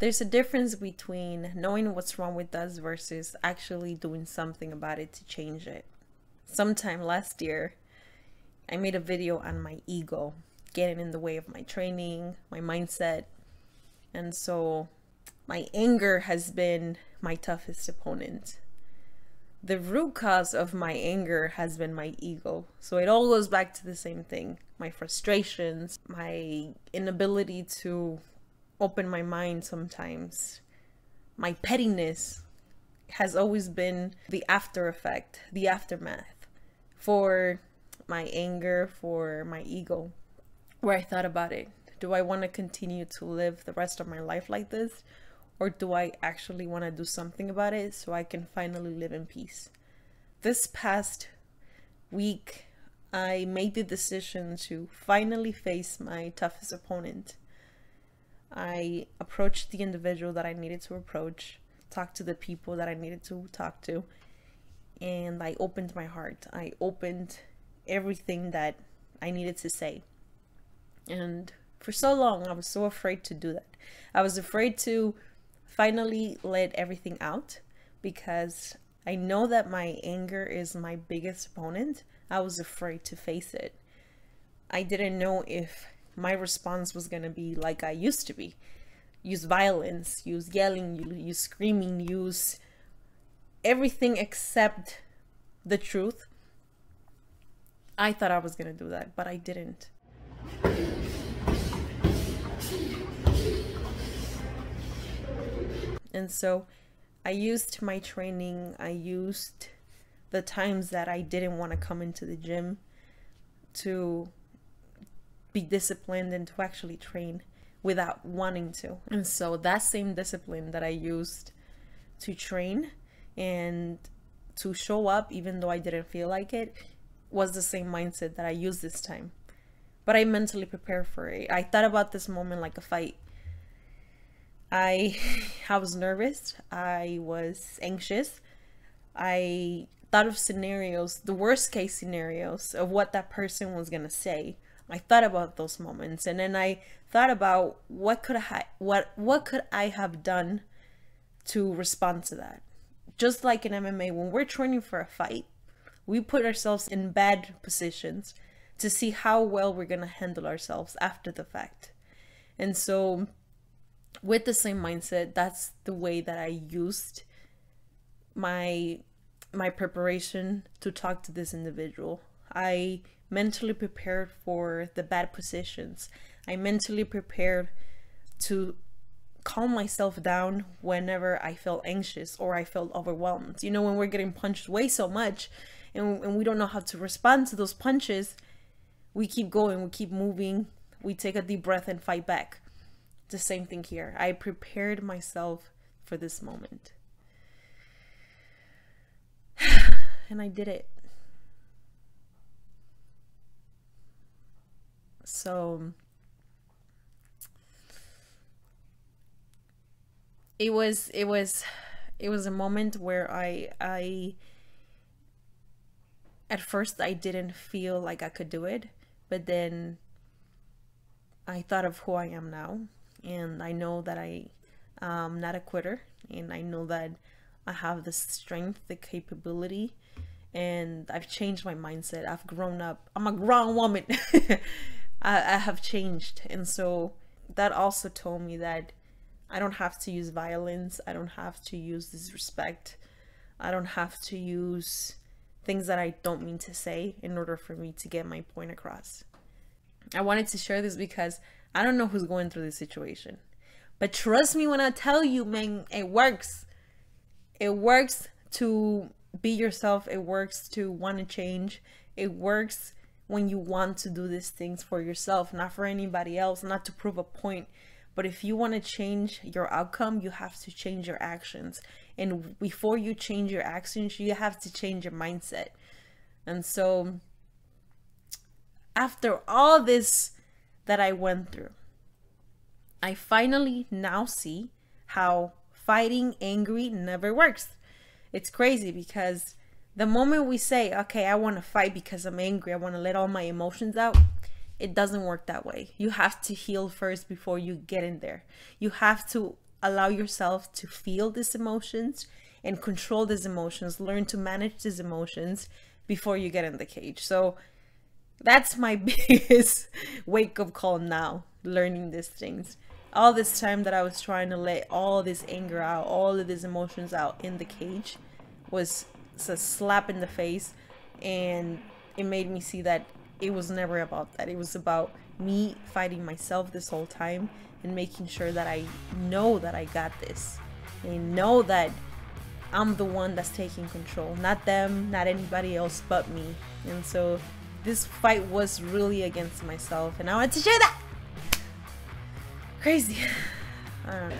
There's a difference between knowing what's wrong with us versus actually doing something about it to change it. Sometime last year, I made a video on my ego getting in the way of my training, my mindset. And so my anger has been my toughest opponent. The root cause of my anger has been my ego. So it all goes back to the same thing. My frustrations, my inability to open my mind sometimes, my pettiness has always been the after effect, the aftermath for my anger, for my ego, where I thought about it. Do I want to continue to live the rest of my life like this? Or do I actually want to do something about it so I can finally live in peace? This past week, I made the decision to finally face my toughest opponent. I approached the individual that I needed to approach, talked to the people that I needed to talk to, and I opened my heart. I opened everything that I needed to say. And for so long, I was so afraid to do that. I was afraid to finally let everything out because I know that my anger is my biggest opponent. I was afraid to face it. I didn't know if my response was going to be like I used to be. Use violence, use yelling, use screaming, use everything except the truth. I thought I was going to do that, but I didn't. And so I used my training, I used the times that I didn't want to come into the gym to be disciplined and to actually train without wanting to. And so that same discipline that I used to train and to show up even though I didn't feel like it was the same mindset that I used this time. But I mentally prepared for it. I thought about this moment like a fight. I was nervous, I was anxious, I thought of scenarios, the worst case scenarios of what that person was gonna say. I thought about those moments, and then I thought about what could I have done to respond to that. Just like in MMA, when we're training for a fight, we put ourselves in bad positions to see how well we're gonna handle ourselves after the fact. And so with the same mindset, that's the way that I used my preparation to talk to this individual. I mentally prepared for the bad positions. I mentally prepared to calm myself down whenever I felt anxious or I felt overwhelmed. You know, when we're getting punched way so much and we don't know how to respond to those punches, we keep going, we keep moving, we take a deep breath and fight back. The same thing here. I prepared myself for this moment. And I did it. So it was a moment where I at first I didn't feel like I could do it, but then I thought of who I am now. And I know that I'm not a quitter, and I know that I have the strength, the capability, and I've changed my mindset. I've grown up. I'm a grown woman. I have changed. And so that also told me that I don't have to use violence. I don't have to use disrespect. I don't have to use things that I don't mean to say in order for me to get my point across. I wanted to share this because I don't know who's going through this situation, but trust me when I tell you, man, it works. It works to be yourself. It works to want to change. It works when you want to do these things for yourself, not for anybody else, not to prove a point. But if you want to change your outcome, you have to change your actions. And before you change your actions, you have to change your mindset. And so after all this that I went through, I finally now see how fighting angry never works. It's crazy because the moment we say, okay, I want to fight because I'm angry, I want to let all my emotions out, it doesn't work that way. You have to heal first before you get in there. You have to allow yourself to feel these emotions and control these emotions, learn to manage these emotions before you get in the cage. So that's my biggest wake-up call now, learning these things. All this time that I was trying to let all this anger out, all of these emotions out in the cage, was a slap in the face, and it made me see that it was never about that. It was about me fighting myself this whole time and making sure that I know that I got this, and know that I'm the one that's taking control, not them, not anybody else but me. And so this fight was really against myself, and I wanted to share that. Crazy. I don't know.